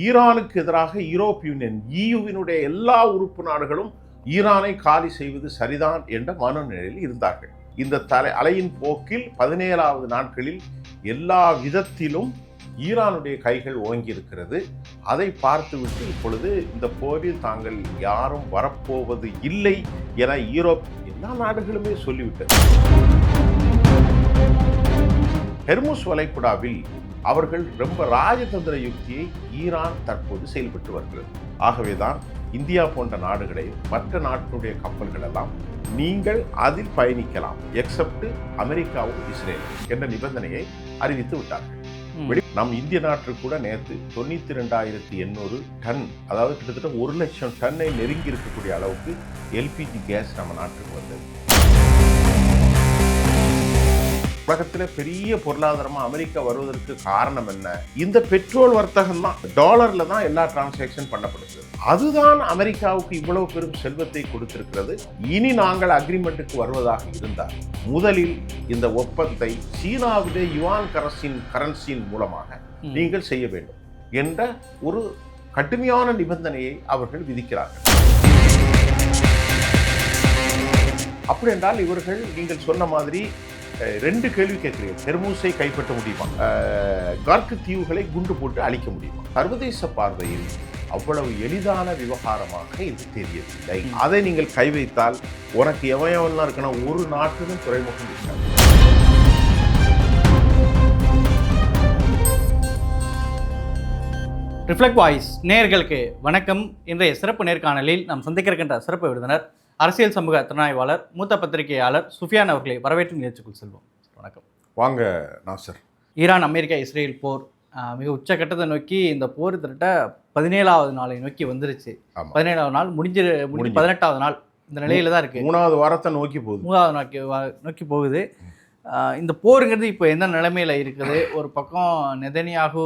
ஈரானுக்கு எதிராக Europe union EUவினுடைய எல்லா உறுப்பு நாடுகளும் ஈரானை காலி செய்வது சரிதான் என்ற மனநிலையில் இருந்தார்கள். இந்த அலையின் போக்கில் 17வது நாட்களில் எல்லா விதத்திலும் ஈரானுடைய கைகள் ஓங்கியிருக்கிறது. அதை பார்த்துவிட்டு இப்பொழுது இந்த போரில் தாங்கள் யாரும் வரப்போவது இல்லை என யூரோப் எல்லா நாடுகளுமே சொல்லிவிட்டது. ஹெர்முஸ் வளைகுடாவில் அவர்கள் ரொம்ப ராஜதந்திர யுக்தியை ஈரான் தற்போது செயல்பட்டு வருகிறது. ஆகவேதான் இந்தியா போன்ற நாடுகளை மற்ற நாட்டினுடைய கப்பல்கள் எல்லாம் நீங்கள் அதில் பயணிக்கலாம் எக்ஸப்ட் அமெரிக்காவும் இஸ்ரேலும் என்ற நிபந்தனையை அறிவித்து விட்டார்கள். நம் இந்திய நாட்டில் கூட நேற்று 92,800 டன், அதாவது கிட்டத்தட்ட 1 லட்சம் டன்னை நெருங்கி இருக்கக்கூடிய அளவுக்கு LPG கேஸ் நம்ம நாட்டுக்கு வந்தது. உலகத்தில் பெரிய பொருளாதாரமாக அமெரிக்கா வருவதற்கு காரணம் என்ன? இந்த பெட்ரோல் வர்த்தகம் தான். டாலர்ல தான் எல்லா டிரான்சாக்ஷன் பண்ணப்படுகிறது. அதுதான் அமெரிக்காவுக்கு இவ்வளவு பெரும் செல்வத்தை கொடுத்திருக்கிறது. இனி நாங்கள் அக்ரிமெண்ட்டுக்கு வருவதாக இருந்தால் முதலில் இந்த ஒப்பந்தத்தை சீனாவுடைய யுவான் கரன்சியின் மூலமாக நீங்கள் செய்ய வேண்டும் என்ற ஒரு கடுமையான நிபந்தனையை அவர்கள் விதிக்கிறார்கள். அப்படி என்றால் இவர்கள் நீங்கள் சொன்ன மாதிரி 2 கேள்வி கேட்கிறீர்கள். ஹெர்முஸை கைப்பற்ற முடியுமா? கார்க்கு தீவுகளை குண்டு போட்டு அழிக்க முடியுமா? சர்வதேச பார்வையில் அவ்வளவு எளிதான விவகாரமாக இது தெரியவில்லை. அதை நீங்கள் கை வைத்தால் உனக்கு எவன்லாம் இருக்கணும், ஒரு நாட்டிலும் துறைமுகம் இருக்காது. ரிஃப்ளெக்ட் வாய்ஸ் நேயர்களுக்கு வணக்கம். இன்றைய சிறப்பு நேர்காணலில் நாம் சந்திக்கின்ற சிறப்பு விருந்தினர் அரசியல் சமூக திறனாய்வாளர், மூத்த பத்திரிகையாளர் சுஃபியான் அவர்களை வரவேற்று நிகழ்ச்சிக்குள் செல்வோம். வணக்கம். வாங்க நாசர். ஈரான் அமெரிக்கா இஸ்ரேல் போர் மிக உச்சக்கட்டத்தை நோக்கி இந்த போர் திரட்ட 17வது நாளை நோக்கி வந்துருச்சு. 17வது நாள் முடிஞ்சு 18வது நாள் இந்த நிலையில தான் இருக்கு. 3வது வாரத்தை நோக்கி போகுது. 3வது நோக்கி போகுது. இந்த போருங்கிறது இப்போ எந்த நிலைமையில இருக்குது? ஒரு பக்கம் நெதன்யாகு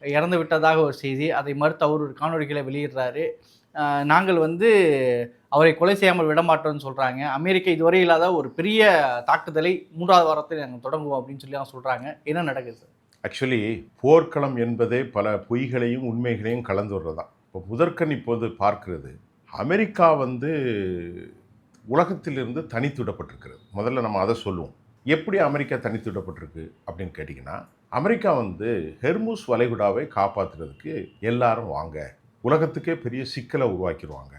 இறந்து விட்டதாக ஒரு செய்தி, அதை மறுத்து அவர் ஒரு காணொலிகளை வெளியிடுறாரு. நாங்கள் அவரை கொலை செய்யாமல் விடமாட்டோம்னு சொல்கிறாங்க. அமெரிக்கா இதுவரை இல்லாத ஒரு பெரிய தாக்குதலை 3வது வாரத்தில் நாங்கள் தொடங்குவோம் அப்படின்னு சொல்லி அவங்க சொல்கிறாங்க. என்ன நடக்குது சார்? ஆக்சுவலி போர்க்களம் என்பதே பல பொய்களையும் உண்மைகளையும் கலந்து வர்றதான். இப்போ முதற்கண் இப்போது பார்க்கிறது, அமெரிக்கா உலகத்திலிருந்து தனித்துவிடப்பட்டிருக்கிறது. முதல்ல நம்ம அதை சொல்லுவோம். எப்படி அமெரிக்கா தனித்துவிடப்பட்டிருக்கு அப்படின்னு கேட்டிங்கன்னா, அமெரிக்கா ஹெர்முஸ் வளைகுடாவை காப்பாற்றுறதுக்கு எல்லாரும் வாங்க, உலகத்துக்கே பெரிய சிக்கலை உருவாக்கிடுவாங்க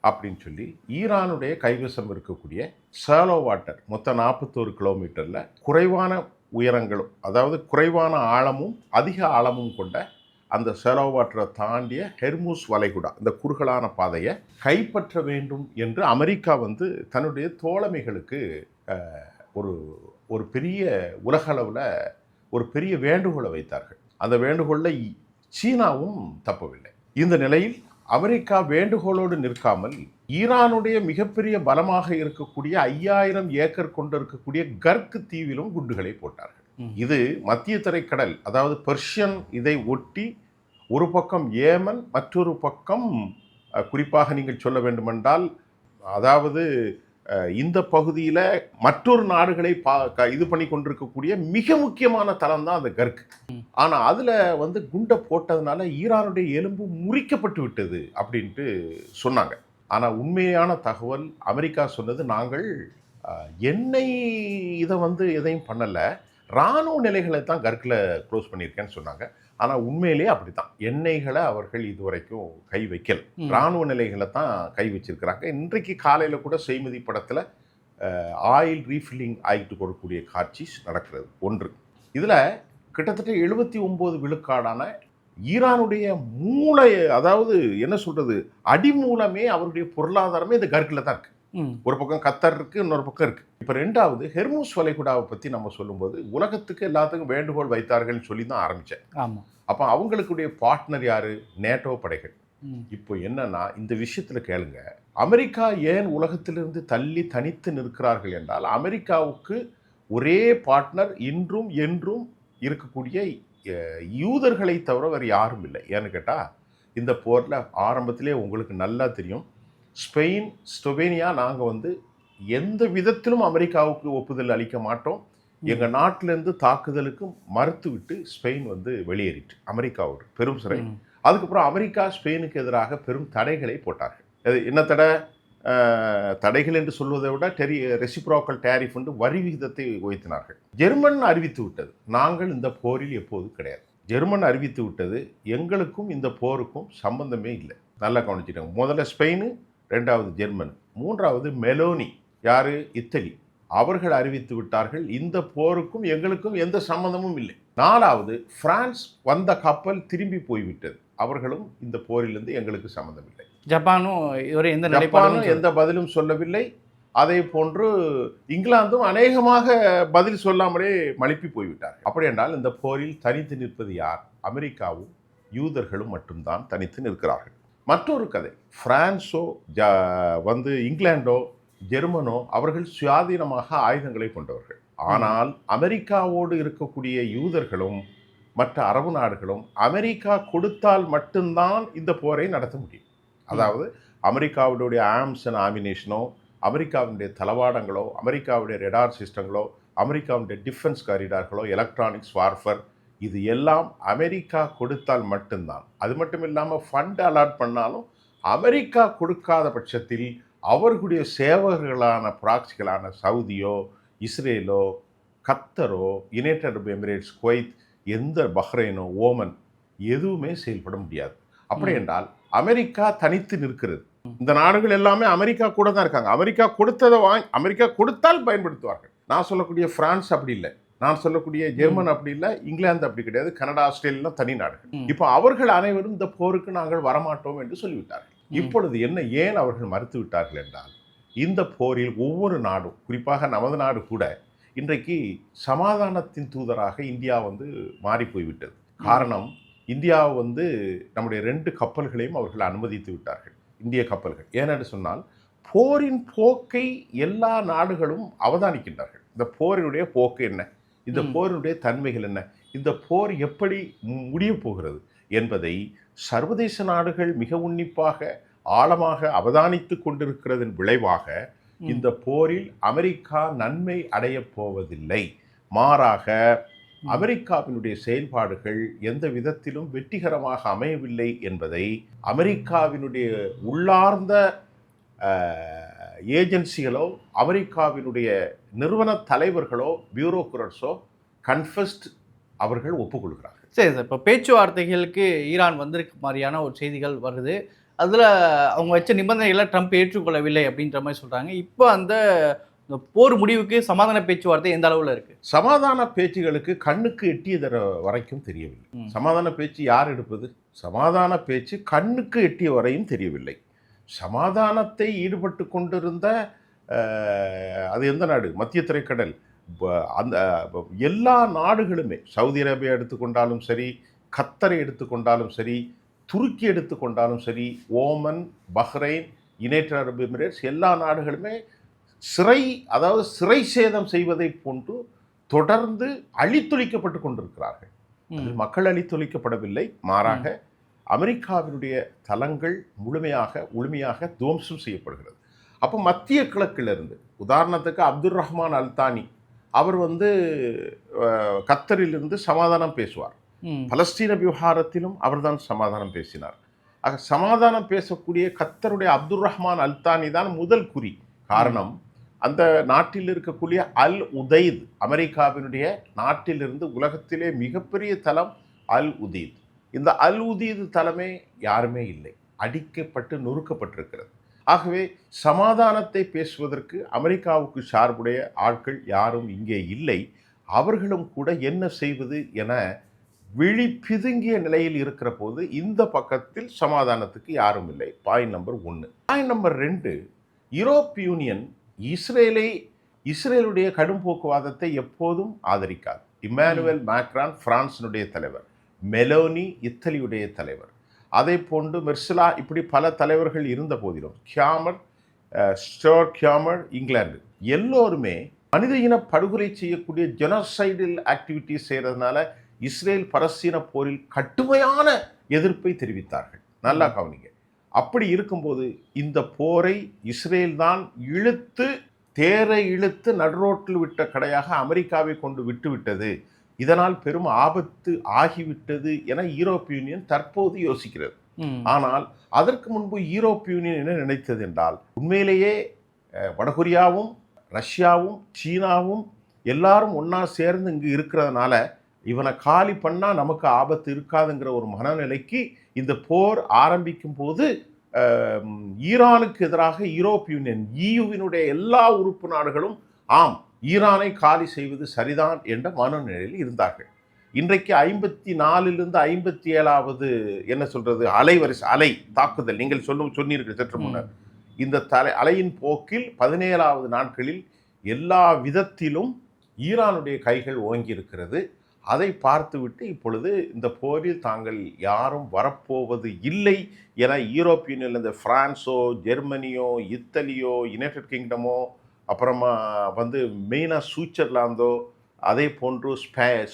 அப்படின்னு சொல்லி ஈரானுடைய கைவசம் இருக்கக்கூடிய ஷாலோ வாட்டர் மொத்தம் 41 கிலோமீட்டரில் குறைவான உயரங்களும், அதாவது குறைவான ஆழமும் அதிக ஆழமும் கொண்ட அந்த ஷாலோ வாட்டரை தாண்டிய ஹெர்முஸ் வளைகுடா, இந்த குறுகலான பாதையை கைப்பற்ற வேண்டும் என்று அமெரிக்கா தன்னுடைய தோழமைகளுக்கு ஒரு பெரிய உலகளவில் ஒரு பெரிய வேண்டுகோளை வைத்தார்கள். அந்த வேண்டுகோளில் சீனாவும் தப்பவில்லை. இந்த நிலையில் அமெரிக்கா வேண்டுகோளோடு நிற்காமல் ஈரானுடைய மிகப்பெரிய பலமாக இருக்கக்கூடிய 5000 ஏக்கர் கொண்டு இருக்கக்கூடிய கர்க் தீவிலும் குண்டுகளை போட்டார்கள். இது மத்திய தரைக்கடல், அதாவது பெர்ஷியன் இதை ஒட்டி ஒரு பக்கம் ஏமன், மற்றொரு பக்கம் குறிப்பாக நீங்கள் சொல்ல வேண்டுமென்றால் அதாவது இந்த பகுதியில் மற்றொரு நாடுகளை இது பண்ணி கொண்டிருக்கக்கூடிய மிக முக்கியமான தளம் தான் அந்த கர்க். ஆனால் அதில் குண்டை போட்டதுனால ஈரானுடைய எலும்பு முறிக்கப்பட்டு விட்டது அப்படின்ட்டு சொன்னாங்க. ஆனால் உண்மையான தகவல் அமெரிக்கா சொன்னது, நாங்கள் எண்ணெய் இதை எதையும் பண்ணலை, இராணுவ நிலைகளை தான் கர்க்கில் க்ளோஸ் பண்ணியிருக்கேன்னு சொன்னாங்க. ஆனால் உண்மையிலேயே அப்படி தான், எண்ணெய்களை அவர்கள் இதுவரைக்கும் கை வைக்கல, இராணுவ நிலைகளை தான் கை வச்சிருக்கிறாங்க. இன்றைக்கு காலையில் கூட செய்மதி படத்தில் ஆயில் ரீஃபில்லிங் ஆகிட்டு கொடுக்கக்கூடிய காட்சி நடக்கிறது. ஒன்று இதில் கிட்டத்தட்ட 79 விழுக்காடான ஈரானுடைய மூளை, அதாவது என்ன சொல்றது, அடிமூலமே அவருடைய பொருளாதாரமே இந்த கர்க்கில் தான் இருக்கு. ஒரு பக்கம் கத்தர் இருக்கு, இன்னொரு பக்கம் இருக்கு. இப்போ 2வது ஹெர்முஸ் வளைகுடாவை பற்றி நம்ம சொல்லும்போது உலகத்துக்கு எல்லாத்துக்கும் வேண்டுகோள் வைத்தார்கள்னு சொல்லி தான் ஆரம்பித்தேன். அப்போ அவங்களுக்குடைய பார்ட்னர் யாரு? நேட்டோ படைகள். இப்போ என்னன்னா, இந்த விஷயத்தில் கேளுங்க, அமெரிக்கா ஏன் உலகத்திலிருந்து தள்ளி தனித்து நிற்கிறார்கள் என்றால், அமெரிக்காவுக்கு ஒரே பார்ட்னர் இன்றும் என்றும் இருக்கக்கூடிய யூதர்களை தவிர வேறு யாரும் இல்லை. ஏன்னு கேட்டால், இந்த போரில் ஆரம்பத்திலே உங்களுக்கு நல்லா தெரியும், ஸ்பெயின், ஸ்லோவேனியா நாங்கள் எந்த விதத்திலும் அமெரிக்காவுக்கு ஒப்புதல் அளிக்க மாட்டோம், எங்கள் நாட்டிலேருந்து தாக்குதலுக்கு மறுத்து விட்டு ஸ்பெயின் வெளியேறிட்டு அமெரிக்காவோட பெரும் சிறை. அதுக்கப்புறம் அமெரிக்கா ஸ்பெயினுக்கு எதிராக பெரும் தடைகளை போட்டார்கள். அது என்ன தடை? தடைகள் என்று சொல்வதை விட ரெசிப்ரோக்கல் டேரிஃப் என்று வரி விகிதத்தை உயர்த்தினார்கள். ஜெர்மன் அறிவித்து விட்டது, நாங்கள் இந்த போரில் எப்போதும் கிடையாது. ஜெர்மன் அறிவித்து விட்டது, எங்களுக்கும் இந்த போருக்கும் சம்பந்தமே இல்லை. நல்லா கவனிச்சிட்டாங்க. முதல்ல ஸ்பெயின், ரெண்டாவது ஜெர்மன், மூன்றாவது மெலோனி, யாரு? இத்தாலி. அவர்கள் அறிவித்து விட்டார்கள், இந்த போருக்கும் எங்களுக்கும் எந்த சம்பந்தமும் இல்லை. நாலாவது பிரான்ஸ், வந்த கப்பல் திரும்பி போய்விட்டது, அவர்களும் இந்த போரிலிருந்து எங்களுக்கு சம்பந்தம் இல்லை. ஜப்பானும் இதுவரை எந்த பதிலும் சொல்லவில்லை. அதே போன்று இங்கிலாந்தும் அநேகமாக பதில் சொல்லாமலே மழுப்பி போய்விட்டார்கள். அப்படி என்றால் இந்த போரில் தனித்து நிற்பது யார்? அமெரிக்காவும் யூதர்களும் மட்டும்தான் தனித்து நிற்கிறார்கள். மற்றொரு கதை, பிரான்ஸோ இங்கிலாண்டோ ஜெர்மனோ அவர்கள் சுயாதீனமாக ஆயுதங்களை கொண்டவர்கள். ஆனால் அமெரிக்காவோடு இருக்கக்கூடிய யூதர்களும் மற்ற அரபு நாடுகளும் அமெரிக்கா கொடுத்தால் மட்டும்தான் இந்த போரை நடத்த முடியும். அதாவது அமெரிக்காவுடைய ஆர்ம்ஸ் அண்ட் ஆமினேஷனோ, அமெரிக்காவுடைய தளவாடங்களோ, அமெரிக்காவுடைய ரெடார் சிஸ்டங்களோ, அமெரிக்காவுடைய டிஃபென்ஸ் காரிடார்களோ, எலக்ட்ரானிக்ஸ் வார்ஃபர், இது எல்லாம் அமெரிக்கா கொடுத்தால் மட்டும்தான். அது மட்டும் இல்லாமல் ஃபண்ட் அலாட் பண்ணாலும் அமெரிக்கா கொடுக்காத பட்சத்தில் அவர்களுடைய சேவகர்களான ப்ராக்சிகளான சவுதியோ, இஸ்ரேலோ, கத்தரோ, யுனைடெட் அரபு எமிரேட்ஸ், குவைத், எந்த பஹ்ரைனோ, ஓமன் எதுவுமே செயல்பட முடியாது. அப்படி என்றால் அமெரிக்கா தனித்து நிற்கிறது. இந்த நாடுகள் எல்லாமே அமெரிக்கா கூட தான் இருக்காங்க. அமெரிக்கா கொடுத்ததை அமெரிக்கா கொடுத்தால் பயன்படுத்துவார்கள். நான் சொல்லக்கூடிய பிரான்ஸ் அப்படி இல்லை, நான் சொல்லக்கூடிய ஜெர்மன் அப்படி இல்லை, இங்கிலாந்து அப்படி கிடையாது, கனடா, ஆஸ்திரேலியா தனி நாடுகள். இப்போ அவர்கள் அனைவரும் இந்த போருக்கு நாங்கள் வரமாட்டோம் என்று சொல்லிவிட்டார்கள். இப்பொழுது ஏன் அவர்கள் மறுத்து விட்டார்கள் என்றால், இந்த போரில் ஒவ்வொரு நாடும், குறிப்பாக நமது நாடு கூட இன்றைக்கு சமாதானத்தின் தூதராக இந்தியா மாறி போய்விட்டது. காரணம், இந்தியாவை நம்முடைய 2 கப்பல்களையும் அவர்கள் அனுமதித்து விட்டார்கள், இந்திய கப்பல்கள். ஏனென்று சொன்னால் போரின் போக்கை எல்லா நாடுகளும் அவதானிக்கின்றார்கள். இந்த போரினுடைய போக்கு என்ன, இந்த போரினுடைய தன்மைகள் என்ன, இந்த போர் எப்படி முடிய போகிறது என்பதை சர்வதேச நாடுகள் மிக உன்னிப்பாக ஆழமாக அவதானித்து கொண்டிருக்கிறதன் விளைவாக இந்த போரில் அமெரிக்கா நன்மை அடையப் போவதில்லை. மாறாக அமெரிக்காவினுடைய செயல்பாடுகள் எந்த விதத்திலும் வெற்றிகரமாக அமையவில்லை என்பதை அமெரிக்காவினுடைய உள்ளார்ந்த ஏஜென்சிகளோ, அமெரிக்காவினுடைய நிறுவன தலைவர்களோ, பியூரோக்ராட்ஸோ கன்ஃபஸ்ட் அவர்கள் ஒப்புக்கொள்கிறார்கள். சரி சார், இப்போ பேச்சுவார்த்தைகளுக்கு ஈரான் வந்திருக்க மாதிரியான ஒரு செய்திகள் வருது. அதில் அவங்க வச்ச நிபந்தனைகளை ட்ரம்ப் ஏற்றுக்கொள்ளவில்லை அப்படின்ற மாதிரி சொல்கிறாங்க. இப்போ அந்த போர் முடிவுக்கு சமாதான பேச்சுவார்த்தை எந்த அளவில் இருக்குது? சமாதான பேச்சுகளுக்கு கண்ணுக்கு எட்டிய வரைக்கும் தெரியவில்லை. சமாதான பேச்சு யார் எடுப்பது? சமாதான பேச்சு கண்ணுக்கு எட்டிய வரையும் தெரியவில்லை. சமாதானத்தை ஈடுபட்டு கொண்டிருந்த அது எந்த நாடு? மத்திய திரைக்கடல், அந்த எல்லா நாடுகளுமே, சவுதி அரேபியா எடுத்துக்கொண்டாலும் சரி, கத்தரை எடுத்துக்கொண்டாலும் சரி, துருக்கி எடுத்துக்கொண்டாலும் சரி, ஓமன், பஹ்ரைன், யுனைடெட் அரபு எமிரேட்ஸ், எல்லா நாடுகளுமே சிறை சேதம் செய்வதை போன்று தொடர்ந்து அழித்தொழிக்கப்பட்டு கொண்டிருக்கிறார்கள். அதில் மக்கள் அழித்தொழிக்கப்படவில்லை, மாறாக அமெரிக்காவினுடைய தளங்கள் முழுமையாக துவம்சம் செய்யப்படுகிறது. அப்போ மத்திய கிழக்கிலிருந்து, உதாரணத்துக்கு அப்துல் ரஹ்மான் அல்தானி, அவர் கத்தரிலிருந்து சமாதானம் பேசுவார். பலஸ்தீன விவகாரத்திலும் அவர்தான் சமாதானம் பேசினார். ஆக சமாதானம் பேசக்கூடிய கத்தருடைய அப்துல் ரஹ்மான் அல்தானி தான் முதல் குறி. காரணம், அந்த நாட்டில் இருக்கக்கூடிய அல் உதைத், அமெரிக்காவினுடைய நாட்டிலிருந்து உலகத்திலே மிகப்பெரிய தளம் அல் உதீத். இந்த அல் உதீத் தளமே யாருமே இல்லை, அடிக்கப்பட்டு நொறுக்கப்பட்டிருக்கிறது. ஆகவே சமாதானத்தை பேசுவதற்கு அமெரிக்காவுக்கு சார்புடைய ஆட்கள் யாரும் இங்கே இல்லை. அவர்களும் கூட என்ன செய்வது என விழி பிதுங்கிய நிலையில் இருக்கிற போது இந்த பக்கத்தில் சமாதானத்துக்கு யாரும் இல்லை. Point number 1. Point number 2, Europe union இஸ்ரேலுடைய கடும் போக்குவாதத்தை எப்போதும் ஆதரிக்காது. இம்மானுவேல் மேக்ரான் பிரான்சினுடைய தலைவர், மெலோனி இத்தாலியுடைய தலைவர், அதே போன்று மெர்சலா, இப்படி பல தலைவர்கள் இருந்த போதிலும் கியாமர் இங்கிலாந்து, எல்லோருமே மனித இன படுகொலை செய்யக்கூடிய ஜெனோசைடல் ஆக்டிவிட்டிஸ் செய்கிறதுனால இஸ்ரேல் பலஸ்தீன போரில் கடுமையான எதிர்ப்பை தெரிவித்தார்கள். நல்லா கவனிங்க. அப்படி இருக்கும்போது இந்த போரை இஸ்ரேல் தான் தேரை இழுத்து நடுரோட்டில் விட்ட கடையாக அமெரிக்காவை கொண்டு விட்டுவிட்டது. இதனால் பெரும் ஆபத்து ஆகிவிட்டது என யூரோப்பிய யூனியன் தற்போது யோசிக்கிறது. ஆனால் அதற்கு முன்பு யூரோப்பிய யூனியன் என்ன நினைத்தது என்றால், உண்மையிலேயே வடகொரியாவும் ரஷ்யாவும் சீனாவும் எல்லாரும் ஒன்றா சேர்ந்து இங்கு இருக்கிறதுனால இவனை காலி பண்ணால் நமக்கு ஆபத்து இருக்காதுங்கிற ஒரு மனநிலைக்கு இந்த போர் ஆரம்பிக்கும் போது ஈரானுக்கு எதிராக யூரோப்பிய யூனியன் EUவினுடைய எல்லா உறுப்பு நாடுகளும் ஆம் ஈரானை காலி செய்வது சரிதான் என்ற மனநிலையில் இருந்தார்கள். இன்றைக்கு 54லிருந்து 57வது என்ன சொல்றது அலை தாக்குதல் நீங்கள் சொன்னீர்கள் சற்று முன்னர். இந்த அலையின் போக்கில் 17வது நாட்களில் எல்லா விதத்திலும் ஈரானுடைய கைகள் ஓங்கி இருக்கிறது. அதை பார்த்துவிட்டு இப்பொழுது இந்த போரில் தாங்கள் யாரும் வரப்போவது இல்லை என யூரோப்பிய யூனியன், இந்த பிரான்ஸோ ஜெர்மனியோ இத்தாலியோ யுனைடெட் கிங்டமோ அப்புறமா மெயினாக சுவிட்சர்லாந்தோ அதே போன்று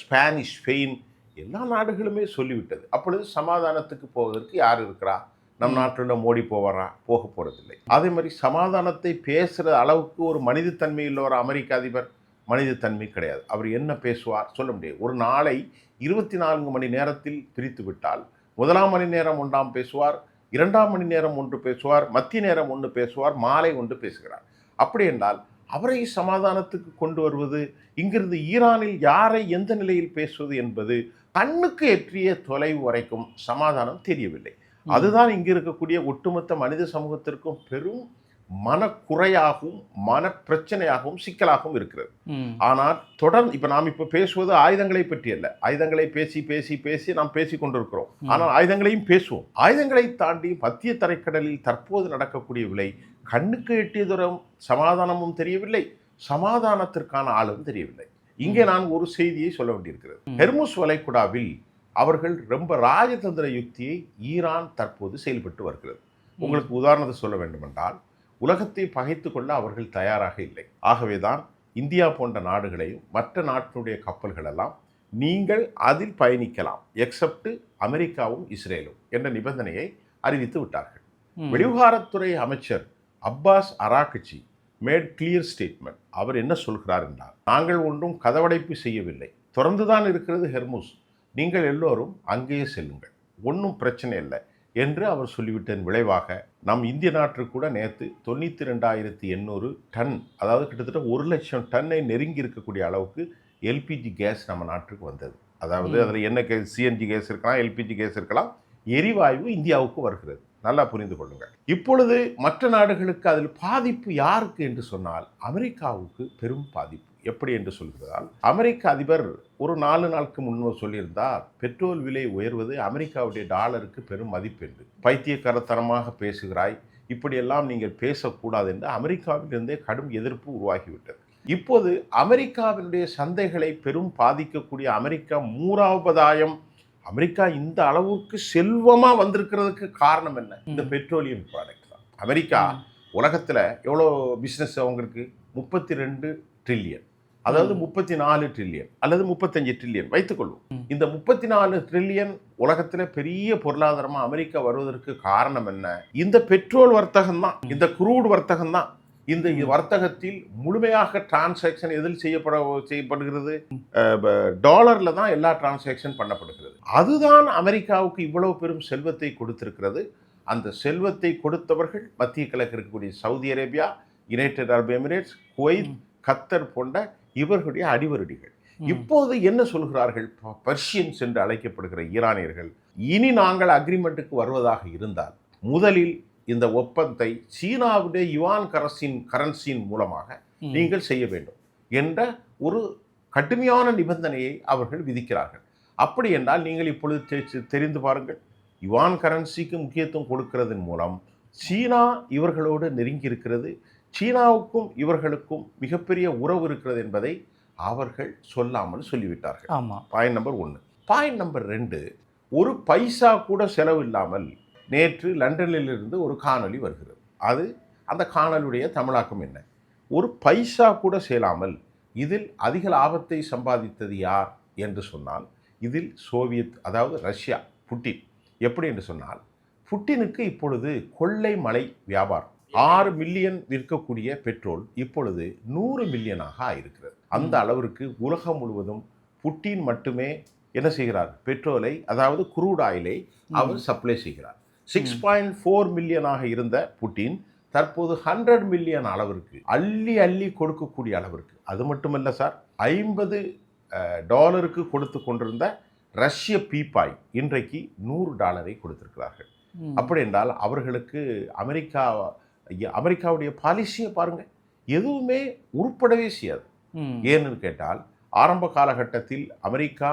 ஸ்பானிஷ் ஸ்பெயின் எல்லா நாடுகளுமே சொல்லிவிட்டது. அப்பொழுது சமாதானத்துக்கு போவதற்கு யார் இருக்கிறா? நம் நாட்டில் மோடி போக போகிறதில்லை. அதே மாதிரி சமாதானத்தை பேசுகிற அளவுக்கு ஒரு மனிதத்தன்மை உள்ள ஒரு அமெரிக்க அதிபர் மனிதத்தன்மை கிடையாது. அவர் என்ன பேசுவார் சொல்ல முடியாது. ஒரு நாளை 24 மணி நேரத்தில் பிரித்து விட்டால் 1ஆம் மணி நேரம் ஒன்றாம் பேசுவார், 2ஆம் மணி நேரம் ஒன்று பேசுவார், மத்திய நேரம் ஒன்று பேசுவார், மாலை ஒன்று பேசுகிறார். அப்படி என்றால் அவரை சமாதானத்துக்கு கொண்டு வருவது, இங்கிருந்து ஈரானில் யாரை எந்த நிலையில் பேசுவது என்பது கண்ணுக்கு எற்றிய தொலைவு வரைக்கும் சமாதானம் தெரியவில்லை. அதுதான் இங்கு இருக்கக்கூடிய ஒட்டுமொத்த மனித சமூகத்திற்கும் பெரும் மனக்குறையாகவும் மன பிரச்சனையாகவும் சிக்கலாகவும் இருக்கிறது. ஆனால் தொடர்ந்து நாம் இப்ப பேசுவது ஆயுதங்களை பற்றி அல்ல. ஆயுதங்களை பேசி பேசி பேசி நாம் பேசி கொண்டிருக்கிறோம். ஆனால் ஆயுதங்களையும் பேசுவோம். ஆயுதங்களை தாண்டி மத்திய தரைக்கடலில் தற்போது நடக்கக்கூடிய விலை கண்ணுக்கு எட்டிய தூரம் சமாதானமும் தெரியவில்லை, சமாதானத்திற்கான ஆளும் தெரியவில்லை. இங்கே நான் ஒரு செய்தியை சொல்ல வேண்டியிருக்கிறது. ஹெர்முஸ் வளைகுடாவில் அவர்கள் ரொம்ப ராஜதந்திர யுக்தியை ஈரான் தற்போது செயல்பட்டு வருகிறது. உங்களுக்கு உதாரணத்தை சொல்ல வேண்டுமென்றால், உலகத்தை பகைத்து கொள்ள அவர்கள் தயாராக இல்லை. ஆகவேதான் இந்தியா போன்ற நாடுகளையும் மற்ற நாட்டினுடைய கப்பல்கள் எல்லாம் நீங்கள் அதில் பயணிக்கலாம் எக்ஸப்ட் அமெரிக்காவும் இஸ்ரேலும் என்ற நிபந்தனையை அறிவித்து விட்டார்கள். வெளிவிவகாரத்துறை அமைச்சர் Abbas Araghchi made clear statement. அவர் என்ன சொல்கிறார் என்றால், நாங்கள் ஒன்றும் கதவடைப்பு செய்யவில்லை, தொடர்ந்துதான் இருக்கிறது ஹெர்முஸ், நீங்கள் எல்லோரும் அங்கேயே செல்லுங்கள், ஒன்றும் பிரச்சனை இல்லை என்று அவர் சொல்லிவிட்டதன் விளைவாக நம் இந்திய நாட்டிற்கு கூட நேற்று 92,800 டன், அதாவது கிட்டத்தட்ட 1,00,000 டன்னை நெருங்கி இருக்கக்கூடிய அளவுக்கு எல்பிஜி கேஸ் நம்ம நாட்டுக்கு வந்தது. அதாவது அதில் என்ன சிஎன்ஜி கேஸ் இருக்கலாம், எல்பிஜி கேஸ் இருக்கலாம், எரிவாயு இந்தியாவுக்கு வருகிறது. நல்லா புரிந்து கொள்ளுங்கள். இப்பொழுது மற்ற நாடுகளுக்கு அதில் பாதிப்பு யாருக்கு என்று சொன்னால் அமெரிக்காவுக்கு பெரும் பாதிப்பு. எப்படி என்று சொல்கிறதால், அமெரிக்க அதிபர் ஒரு 4 நாளுக்கு முன்பு சொல்லியிருந்தார், பெட்ரோல் விலை உயர்வது அமெரிக்காவுடைய டாலருக்கு பெரும் மதிப்பு என்று. பைத்தியக்காரத்தனமாக பேசுகிறாய், இப்படியெல்லாம் நீங்கள் பேசக்கூடாது என்று அமெரிக்காவிலிருந்தே கடும் எதிர்ப்பு உருவாகிவிட்டது. இப்போது அமெரிக்காவினுடைய சந்தைகளை பெரும் பாதிக்கக்கூடிய அமெரிக்கா மூராவதாயம். அமெரிக்கா இந்த அளவுக்கு செல்வமா வந்திருக்கிறதுக்கு காரணம் என்ன? இந்த பெட்ரோலியம் ப்ராடக்ட் தான். அமெரிக்கா உலகத்தில் எவ்வளோ பிஸ்னஸ் அவங்களுக்கு 32 ட்ரில்லியன், அதாவது 34 ட்ரில்லியன் அல்லது 35 ட்ரில்லியன் வைத்துக்கொள்வோம். இந்த 34 ட்ரில்லியன் உலகத்தில் பெரிய பொருளாதாரமா அமெரிக்கா வருவதற்கு காரணம் என்ன? இந்த பெட்ரோல் வர்த்தகம் தான், இந்த குரூட் வர்த்தகம் தான். இந்த வர்த்தகத்தில் முழுமையாக டிரான்சாக்ஷன் எதில் செய்யப்படுகிறது? டாலர்ல தான் எல்லா டிரான்சாக்ஷன் பண்ணப்படுகிறது. அதுதான் அமெரிக்காவுக்கு இவ்வளவு பெரும் செல்வத்தை கொடுத்திருக்கிறது. அந்த செல்வத்தை கொடுத்தவர்கள் மத்திய கிழக்கு இருக்கக்கூடிய சவுதி அரேபியா, யுனைடெட் அரபு எமிரேட்ஸ், குவைத், கத்தர் போன்ற இவர்களுடைய அடிவருடிகள். இப்போது என்ன சொல்கிறார்கள்? பர்ஷியன்ஸ் என்று அழைக்கப்படுகிற ஈரானியர்கள், இனி நாங்கள் அக்ரிமெண்ட்டுக்கு வருவதாக இருந்தால் முதலில் இந்த ஒப்பந்தத்தை சீனாவுடைய யுவான் கரன்சியின் மூலமாக நீங்கள் செய்ய வேண்டும் என்ற ஒரு கடுமையான நிபந்தனையை அவர்கள் விதிக்கிறார்கள். அப்படி என்றால் நீங்கள் இப்பொழுது தெரிந்து பாருங்கள், யுவான் கரன்சிக்கு முக்கியத்துவம் கொடுக்கிறதன் மூலம் சீனா இவர்களோடு நெருங்கி இருக்கிறது, சீனாவுக்கும் இவர்களுக்கும் மிகப்பெரிய உறவு இருக்கிறது என்பதை அவர்கள் சொல்லாமல் சொல்லிவிட்டார்கள். Point number 1. பாயிண்ட் நம்பர் 2, ஒரு பைசா கூட செலவு இல்லாமல் நேற்று லண்டனிலிருந்து ஒரு காணொலி வருகிறது. அந்த காணொலியுடைய தமிழாக்கம் என்ன? ஒரு பைசா கூட செய்யாமல் இதில் அதிக லாபத்தை சம்பாதித்தது யார் என்று சொன்னால், இதில் சோவியத், அதாவது ரஷ்யா, புட்டின். எப்படி என்று சொன்னால், புட்டினுக்கு இப்பொழுது கொள்ளை மலை வியாபாரம். 6 மில்லியன் விற்கக்கூடிய பெட்ரோல் இப்பொழுது 100 மில்லியனாக ஆயிருக்கிறது. அந்த அளவிற்கு உலகம் முழுவதும் புட்டின் மட்டுமே என்ன செய்கிறார்? பெட்ரோலை, அதாவது குரூட் ஆயிலை அவர் சப்ளை செய்கிறார். 6.4 மில்லியனாக இருந்த புட்டின் தற்போது 100 மில்லியன் அளவிற்கு அள்ளி அள்ளி கொடுக்கக்கூடிய அளவிற்கு. அது மட்டுமல்ல சார், $50 கொடுத்து கொண்டிருந்த ரஷ்ய பீப்பாய் இன்றைக்கு $100 கொடுத்திருக்கிறார்கள். அப்படி என்றால் அவர்களுக்கு அமெரிக்காவுடைய பாலிசியை பாருங்க, எதுவுமே உருப்படவே செய்யாது. ஏன்னு கேட்டால் ஆரம்ப காலகட்டத்தில் அமெரிக்கா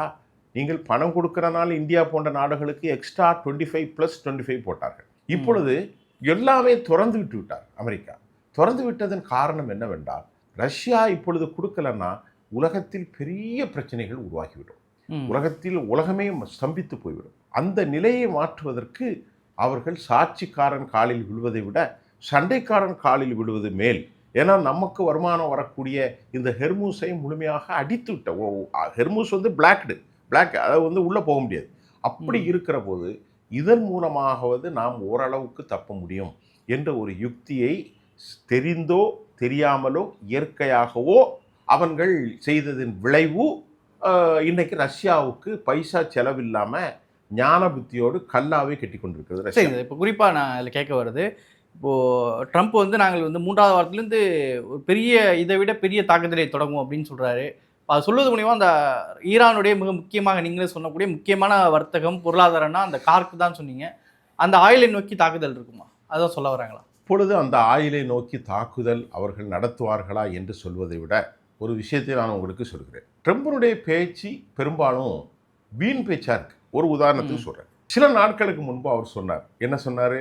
நீங்கள் பணம் கொடுக்கிறனால இந்தியா போன்ற நாடுகளுக்கு எக்ஸ்ட்ரா 25+25 போட்டார்கள். இப்பொழுது எல்லாமே திறந்து விட்டு விட்டார் அமெரிக்கா. திறந்து விட்டதன் காரணம் என்னவென்றால், ரஷ்யா இப்பொழுது கொடுக்கலன்னா உலகத்தில் பெரிய பிரச்சனைகள் உருவாகிவிடும். உலகமே ஸ்தம்பித்து போய்விடும். அந்த நிலையை மாற்றுவதற்கு அவர்கள் சாட்சிக்காரன் காலில் விழுவதை விட சண்டைக்காரன் காலில் விழுவது மேல். ஏன்னா நமக்கு வருமானம் வரக்கூடிய இந்த ஹெர்மூஸை முழுமையாக அடித்து விட்ட. ஹெர்மூஸ் பிளாக், அதாவது உள்ளே போக முடியாது. அப்படி இருக்கிற போது இதன் மூலமாகவது நாம் ஓரளவுக்கு தப்ப முடியும் என்ற ஒரு யுக்தியை தெரிந்தோ தெரியாமலோ இயற்கையாகவோ அவர்கள் செய்ததின் விளைவு இன்றைக்கு ரஷ்யாவுக்கு பைசா செலவில்லாமல் ஞான புத்தியோடு கல்லாவே கட்டி கொண்டிருக்கிறது. சரி, இப்போ குறிப்பாக நான் அதில் கேட்க வருது, இப்போது ட்ரம்ப் நாங்கள் 3வது வாரத்துலேருந்து ஒரு இதை விட பெரிய தாக்குதலை தொடங்கும் அப்படின்னு சொல்கிறாரு. அது சொல்வது மூலிமா அந்த ஈரானுடைய மிக முக்கியமாக நீங்களே சொல்லக்கூடிய முக்கியமான வர்த்தகம் பொருளாதாரம்னா அந்த கார்க்கு தான் சொன்னீங்க. அந்த ஆயிலை நோக்கி தாக்குதல் இருக்குமா? அதான் சொல்ல வராங்களா? இப்பொழுது அந்த ஆயிலை நோக்கி தாக்குதல் அவர்கள் நடத்துவார்களா என்று சொல்வதை விட ஒரு விஷயத்தை நான் உங்களுக்கு சொல்கிறேன். ட்ரம்பினுடைய பேச்சு பெரும்பாலும் வீண் பேச்சா இருக்கு. ஒரு உதாரணத்துக்கு சொல்கிறேன். சில நாட்களுக்கு முன்பு அவர் சொன்னார், என்ன சொன்னார்?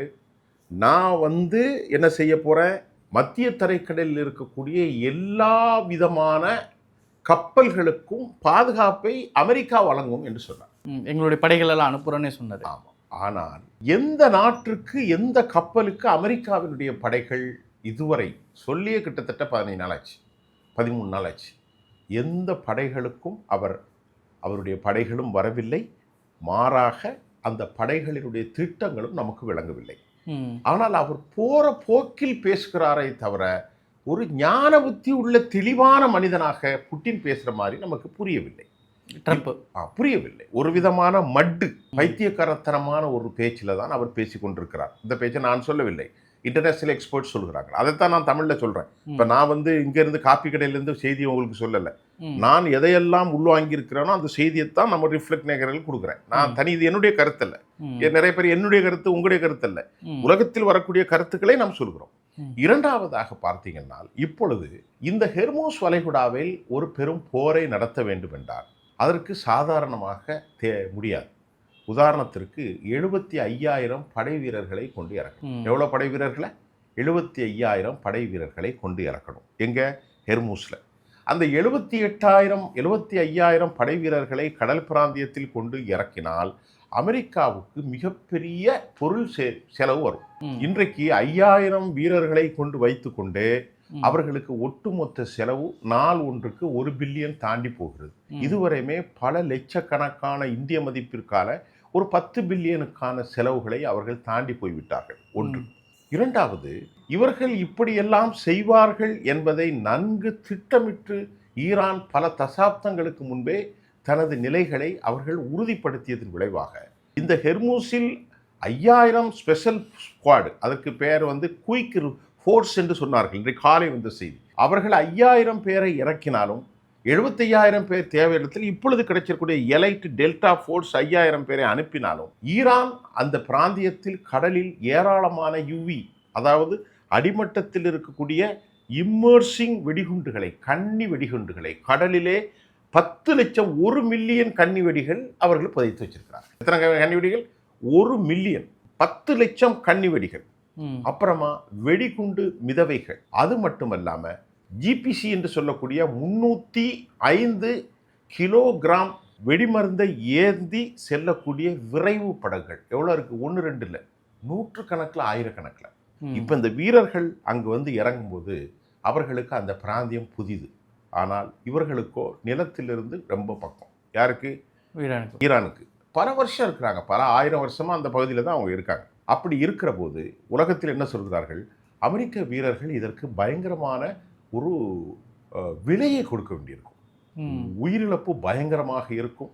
நான் என்ன செய்ய போகிறேன், மத்திய தரைக்கடலில் இருக்கக்கூடிய எல்லா விதமான கப்பல்களுக்கும் பாதுகாப்பை அமெரிக்கா வழங்கும் என்று சொன்னார். எங்களுடைய படைகள் எல்லாம் அனுப்புறோன்னே சொன்னார். ஆமாம். ஆனால் எந்த நாட்டிற்கு, எந்த கப்பலுக்கு அமெரிக்காவினுடைய படைகள் இதுவரை சொல்லியே கிட்டத்தட்ட 15 நாள் ஆச்சு, 13 நாள் ஆச்சு. எந்த படைகளுக்கும் அவருடைய படைகளும் வரவில்லை. மாறாக அந்த படைகளினுடைய திட்டங்களும் நமக்கு விளங்கவில்லை. ஆனால் அவர் போற போக்கில் பேசுகிறாரே தவிர ஒரு ஞான புத்தி உள்ள தெளிவான மனிதனாக புட்டின் பேசுற மாதிரி நமக்கு புரியவில்லை. புரியவில்லை. ஒரு விதமான பைத்தியக்காரத்தனமான ஒரு பேச்சில் தான் அவர் பேசி கொண்டிருக்கிறார். இந்த பேச்சை நான் சொல்லவில்லை, இன்டர்நேஷனல் எக்ஸ்பர்ட்ஸ் சொல்கிறாங்க. அதைத்தான் நான் தமிழில் சொல்கிறேன். இப்போ நான் இங்கேருந்து காப்பி கடையிலேருந்து செய்தியை உங்களுக்கு சொல்லலை. நான் எதையெல்லாம் உள்வாங்கியிருக்கிறேனோ அந்த செய்தியைத்தான் நம்ம ரிஃப்ளெக்ட் நேயர்களுக்கு கொடுக்குறேன். நான் தனி, இது என்னுடைய கருத்து இல்லை. நிறைய பேர் என்னுடைய கருத்து உங்களுடைய கருத்து இல்லை, உலகத்தில் வரக்கூடிய கருத்துக்களை நாம் சொல்கிறோம். இரண்டாவதாக பார்த்தீங்கன்னா, இப்பொழுது இந்த ஹெர்மூஸ் வளைகுடாவில் ஒரு பெரும் போரை நடத்த வேண்டும் என்றால் அதற்கு சாதாரணமாக முடியாது. உதாரணத்திற்கு 75,000 படை வீரர்களை கொண்டு இறக்கணும். எவ்வளோ படை வீரர்களை? 75,000 படை வீரர்களை கொண்டு இறக்கணும். எங்கே? ஹெர்மூஸில். அந்த 75,000 படை வீரர்களை கடல் பிராந்தியத்தில் கொண்டு இறக்கினால் அமெரிக்காவுக்கு மிகப்பெரிய பொருள் செலவு வரும். இன்றைக்கு 5,000 வீரர்களை கொண்டு வைத்துக்கொண்டு அவர்களுக்கு ஒட்டுமொத்த செலவு நாள் ஒன்றுக்கு 1 பில்லியன் தாண்டி போகிறது. இதுவரையுமே பல லட்சக்கணக்கான இந்திய மதிப்பிற்கான ஒரு 10 பில்லியனுக்கான செலவுகளை அவர்கள் தாண்டி போய்விட்டார்கள். ஒன்று. இரண்டாவது, இவர்கள் இப்படியெல்லாம் செய்வார்கள் என்பதை நன்கு திட்டமிட்டு ஈரான் பல தசாப்தங்களுக்கு முன்பே தனது நிலைகளை அவர்கள் உறுதிப்படுத்தியதன் விளைவாக இந்த ஹெர்மூஸில் 5,000 ஸ்பெஷல் ஸ்குவாடு, அதற்கு பேர் குயிக் ஃபோர்ஸ் என்று சொன்னார்கள். இன்றைக்கு காலை வந்த செய்தி. அவர்கள் 5,000 பேரை இறக்கினாலும் 75,000 பேர் தேவையிடத்தில் இப்பொழுது கிடைச்சிருக்கூடிய எலைட் டெல்டா ஃபோர்ஸ் 5,000 பேரை அனுப்பினாலும் ஈரான் அந்த பிராந்தியத்தில் கடலில் ஏராளமான யுவி, அதாவது அடிமட்டத்தில் இருக்கக்கூடிய இம்மர்சிங் வெடிகுண்டுகளை, கன்னி வெடிகுண்டுகளை கடலிலே 10 லட்சம் 1 மில்லியன் கன்னி வெடிகள் அவர்கள் புதைத்து வச்சிருக்கிறார். எத்தனை கன்னி வெடிகள்? 1 மில்லியன். 10 லட்சம் கன்னி வெடிகள். அப்புறமா வெடிகுண்டு மிதவைகள். அது மட்டுமல்லாம ஜிபிசி என்று சொல்லக்கூடிய 305 கிலோகிராம் வெடிமருந்தை ஏந்தி செல்லக்கூடிய விரைவு படகுகள். எவ்வளோ இருக்கு? 1 2 இல்லை, 100 கணக்கில் 1000 கணக்கில். இப்போ இந்த வீரர்கள் அங்கு இறங்கும்போது அவர்களுக்கு அந்த பிராந்தியம் புதிது. ஆனால் இவர்களுக்கோ நிலத்திலிருந்து ரொம்ப பக்கம். யாருக்கு? ஈரானுக்கு. பல வருஷம் இருக்கிறாங்க, பல 1000 வருஷமா அந்த பகுதியில் தான் அவங்க இருக்காங்க. அப்படி இருக்கிற போது உலகத்தில் என்ன சொல்கிறார்கள்? அமெரிக்க வீரர்கள் இதற்கு பயங்கரமான ஒரு விலையை கொடுக்க வேண்டியிருக்கும். உயிரிழப்பு பயங்கரமாக இருக்கும்,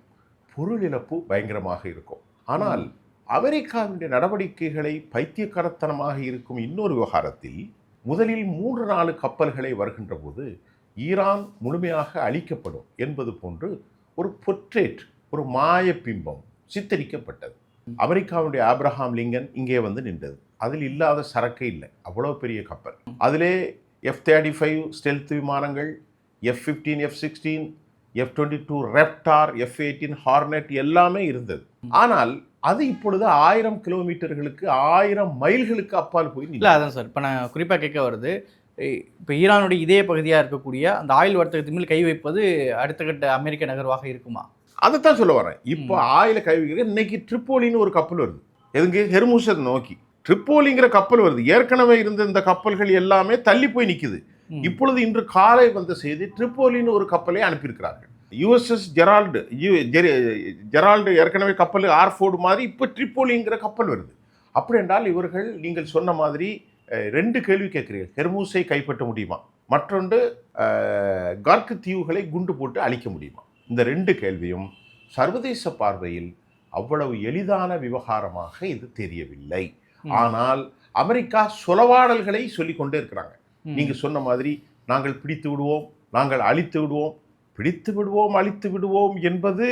பொருள் இழப்பு பயங்கரமாக இருக்கும். ஆனால் அமெரிக்காவினுடைய நடவடிக்கைகளை பைத்தியக்காரத்தனமாக இருக்கும் இன்னொரு விவகாரத்தில் முதலில் 3-4 கப்பல்களை வருகின்ற போது ஈரான் முழுமையாக அழிக்கப்படும் என்பது போன்று ஒரு பொர்ட்ரேட், ஒரு மாயப்பிம்பம் சித்தரிக்கப்பட்டது. அமெரிக்காவுடைய ஆப்ரஹாம் லிங்கன் இங்கே வந்து நின்றது. அதில் இல்லாத சரக்கே இல்லை, அவ்வளோ பெரிய கப்பல். அதிலே F-35 ஸ்டெல்த் விமானங்கள், F-15, F-16, F-22 ரெப்டார், F-18 hornet எல்லாமே இருந்தது. ஆனால் அது இப்பொழுது 1000 கிலோமீட்டர்களுக்கு 1000 மைல்களுக்கு அப்பால் போய் இல்லை. அதான் சார் இப்போ நான் குறிப்பாக கேட்க வருது, இப்போ ஈரானுடைய இதே பகுதியாக இருக்கக்கூடிய அந்த ஆயில் வர்த்தகத்தின் மேல் கை வைப்பது அடுத்த கட்ட அமெரிக்க நகர்வாக இருக்குமா? அதைத்தான் சொல்ல வரேன். இப்போ ஆயில கை வைக்கிற இன்னைக்கு ட்ரிப்போலின்னு ஒரு கப்பல் வருது. எதுங்க? ஹெர்முஸை நோக்கி ட்ரிப்போலிங்கிற கப்பல் வருது. ஏற்கனவே இருந்த இந்த கப்பல்கள் எல்லாமே தள்ளி போய் நிற்குது. இப்பொழுது இன்று காலை வந்த செய்தி, ட்ரிப்போலின்னு ஒரு கப்பலை அனுப்பியிருக்கிறார்கள். USS ஜெரால்டு ஏற்கனவே கப்பல் ஆர்ஃபோர்டு மாதிரி இப்போ ட்ரிப்போலிங்கிற கப்பல் வருது. அப்படி என்றால் இவர்கள் நீங்கள் சொன்ன மாதிரி 2 கேள்வி கேட்கிறீர்கள். ஹெர்முஸை கைப்பற்ற முடியுமா, மற்றொன்று கார்க்கு தீவுகளை குண்டு போட்டு அழிக்க முடியுமா? இந்த 2 கேள்வியும் சர்வதேச பார்வையில் அவ்வளவு எளிதான விவகாரமாக இது தெரியவில்லை. ஆனால் அமெரிக்கா சொலவாடல்களை சொல்லிக்கொண்டே இருக்கிறாங்க. நீங்க சொன்ன மாதிரி நாங்கள் பிடித்து விடுவோம், நாங்கள் அழித்து விடுவோம், பிடித்து விடுவோம், அழித்து விடுவோம் என்பது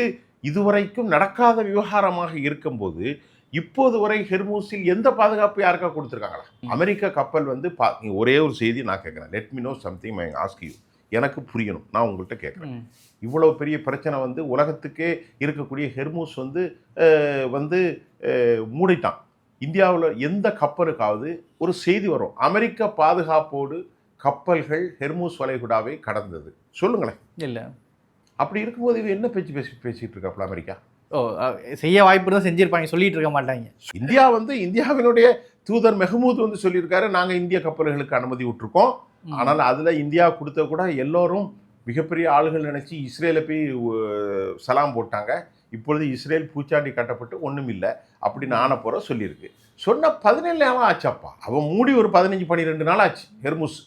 இதுவரைக்கும் நடக்காத விவகாரமாக இருக்கும்போது இப்போது வரை ஹெர்முஸில் எந்த பாதுகாப்பு யாருக்கா கொடுத்துருக்காங்களா? அமெரிக்க கப்பல் வந்து ஒரே ஒரு செய்தி நான் கேட்குறேன். Let me know something I ask you. எனக்கு புரியணும், நான் உங்கள்கிட்ட கேட்குறேன். இவ்வளோ பெரிய பிரச்சனை வந்து உலகத்துக்கே இருக்கக்கூடிய ஹெர்முஸ் வந்து மூடிட்டான். இந்தியாவில் எந்த கப்பலுக்காவது ஒரு செய்தி வரும், அமெரிக்க பாதுகாப்போடு கப்பல்கள் ஹெர்முஸ் வளைகுடாவை கடந்தது, சொல்லுங்களேன். இல்லை. அப்படி இருக்கும்போது இவ என்ன பேசிட்டு இருக்காப்புல அமெரிக்கா? செய்ய வாய்ப்பு தான் செஞ்சிருப்பாங்க, சொல்லிட்டு இருக்க மாட்டாங்க. இந்தியா வந்து இந்தியாவினுடைய தூதர் மெஹமூத் வந்து சொல்லியிருக்காரு, நாங்கள் இந்திய கப்பல்களுக்கு அனுமதி விட்டுருக்கோம். ஆனால் அதில் இந்தியா கொடுத்த கூட எல்லோரும் மிகப்பெரிய ஆளுகள் நினச்சி இஸ்ரேலை போய் சலாம் போட்டாங்க. இப்பொழுது இஸ்ரேல் பூச்சாண்டி கட்டப்பட்டு ஒன்றும் இல்லை அப்படின்னு ஆன போகிற சொல்லியிருக்கு. சொன்ன 17 நாள் ஆச்சாப்பா. அவன் மூடி ஒரு 15-12 நாள் ஆச்சு ஹெர்முஸ்.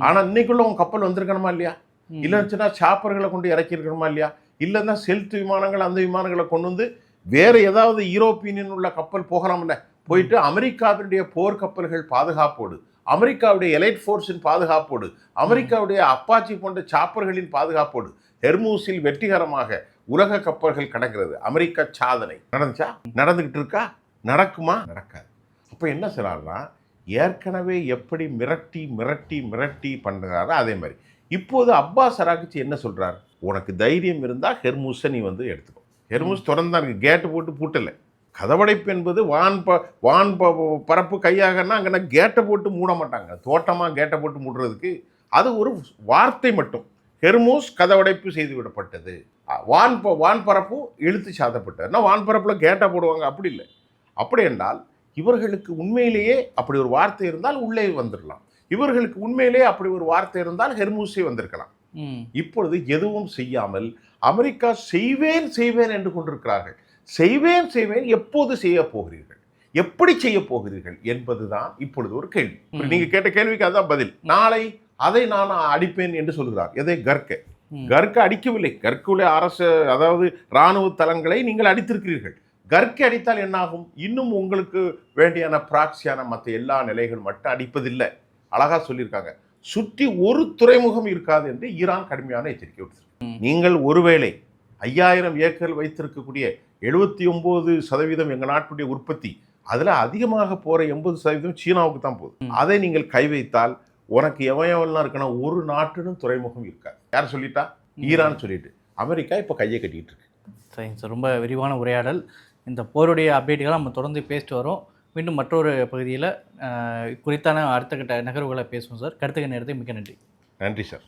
ஆனால் இன்னைக்குள்ள உன் கப்பல் வந்திருக்கணுமா இல்லையா? இல்லைன்னு சாப்பர்களை கொண்டு இறக்கியிருக்கணுமா இல்லையா? இல்லைன்னா செல்த் விமானங்கள், அந்த விமானங்களை கொண்டு வந்து வேறு ஏதாவது யூரோப்பியன் உள்ள கப்பல் போகலாம்ல, போயிட்டு அமெரிக்காவுடைய போர்க்கப்பல்கள் பாதுகாப்போடு, அமெரிக்காவுடைய எலைட் ஃபோர்ஸின் பாதுகாப்போடு, அமெரிக்காவுடைய அப்பாச்சி போன்ற சாப்பர்களின் பாதுகாப்போடு ஹெர்முஸில் வெற்றிகரமாக உலக கப்பல்கள் கடக்கிறது. அமெரிக்கா சாதனை நடந்துச்சா? நடந்துகிட்டு இருக்கா? நடக்குமா? நடக்காது. அப்போ என்ன சொல்றாருன்னா, ஏற்கனவே எப்படி மிரட்டி மிரட்டி மிரட்டி பண்ணுறாரோ அதே மாதிரி இப்போது அப்பாஸ் அராக்ச்சி என்ன சொல்றாரு, உனக்கு தைரியம் இருந்தால் ஹெர்முஸை நீ வந்து எடுத்துக்கோ. ஹெர்முஸ் திறந்தா இருக்கு, கேட்டு போட்டு பூட்டலை. கதவடைப்பு என்பது வான் பரப்பு கையாகனா அங்கே கேட்டை போட்டு மூட மாட்டாங்க. தோட்டமாக கேட்டை போட்டு மூடுறதுக்கு அது ஒரு வார்த்தை மட்டும். ஹெர்முஸ் கதவடைப்பு செய்து விடப்பட்டது, வான் பரப்பு இழுத்து சாதப்பட்டதுன்னா வான்பரப்பில் கேட்டை போடுவாங்க, அப்படி இல்லை. அப்படி என்றால் இவர்களுக்கு உண்மையிலேயே அப்படி ஒரு வார்த்தை இருந்தால் உள்ளே வந்துடலாம். இவர்களுக்கு உண்மையிலேயே அப்படி ஒரு வார்த்தை இருந்தால் ஹெர்முஸே வந்திருக்கலாம். இப்பொழுது எதுவும் செய்யாமல் அமெரிக்கா செய்வேன் செய்வேன் என்று கொண்டிருக்கிறார்கள். செய்வேன் செய்வேன் எப்போது செய்ய போகிறீர்கள், எப்படி செய்ய போகிறீர்கள் என்பதுதான் இப்பொழுது ஒரு கேள்வி. நீங்க கேட்ட கேள்விக்கு அதுதான் பதில். நாளை அதை நான் அடிப்பேன் என்று சொல்கிறார். எதை? கர்க்க அடிக்கவில்லை. கர்க்குள்ள அரசு, அதாவது இராணுவ தளங்களை நீங்கள் அடித்திருக்கிறீர்கள். கர்க்கை அடித்தால் என்னாகும்? இன்னும் உங்களுக்கு வேண்டியான பிராக்சியான மற்ற எல்லா நிலைகள் மட்டும் அடிப்பதில்லை. அழகா சொல்லியிருக்காங்க, சுற்றி ஒரு துறைமுகம் இருக்காது என்று ஈரான் கடுமையான எச்சரிக்கை விடுத்திருக்கு. நீங்கள் ஒருவேளை 5000 ஏக்கர் வைத்திருக்கக்கூடிய 79% எங்கள் நாட்டுடைய உற்பத்தி, அதில் அதிகமாக போகிற 80% சீனாவுக்கு தான் போகுது. அதை நீங்கள் கை வைத்தால் உனக்கு எவன்லாம் இருக்கணும், ஒரு நாட்டுன்னு துறைமுகம் இருக்காது. யார் சொல்லிட்டா? ஈரான் சொல்லிட்டு அமெரிக்கா இப்போ கையை கட்டிக்கிட்டு இருக்கு. சரிங்க சார், ரொம்ப விரிவான உரையாடல். இந்த போருடைய அப்டேட்டுகளை நம்ம தொடர்ந்து பேசிட்டு வரோம். மீண்டும் மற்றொரு பகுதியில் குறித்தான அடுத்த கட்ட நகர்வுகளை பேசுவோம் சார். கருத்துக்க நேரத்தை மிக்க நன்றி. நன்றி சார்.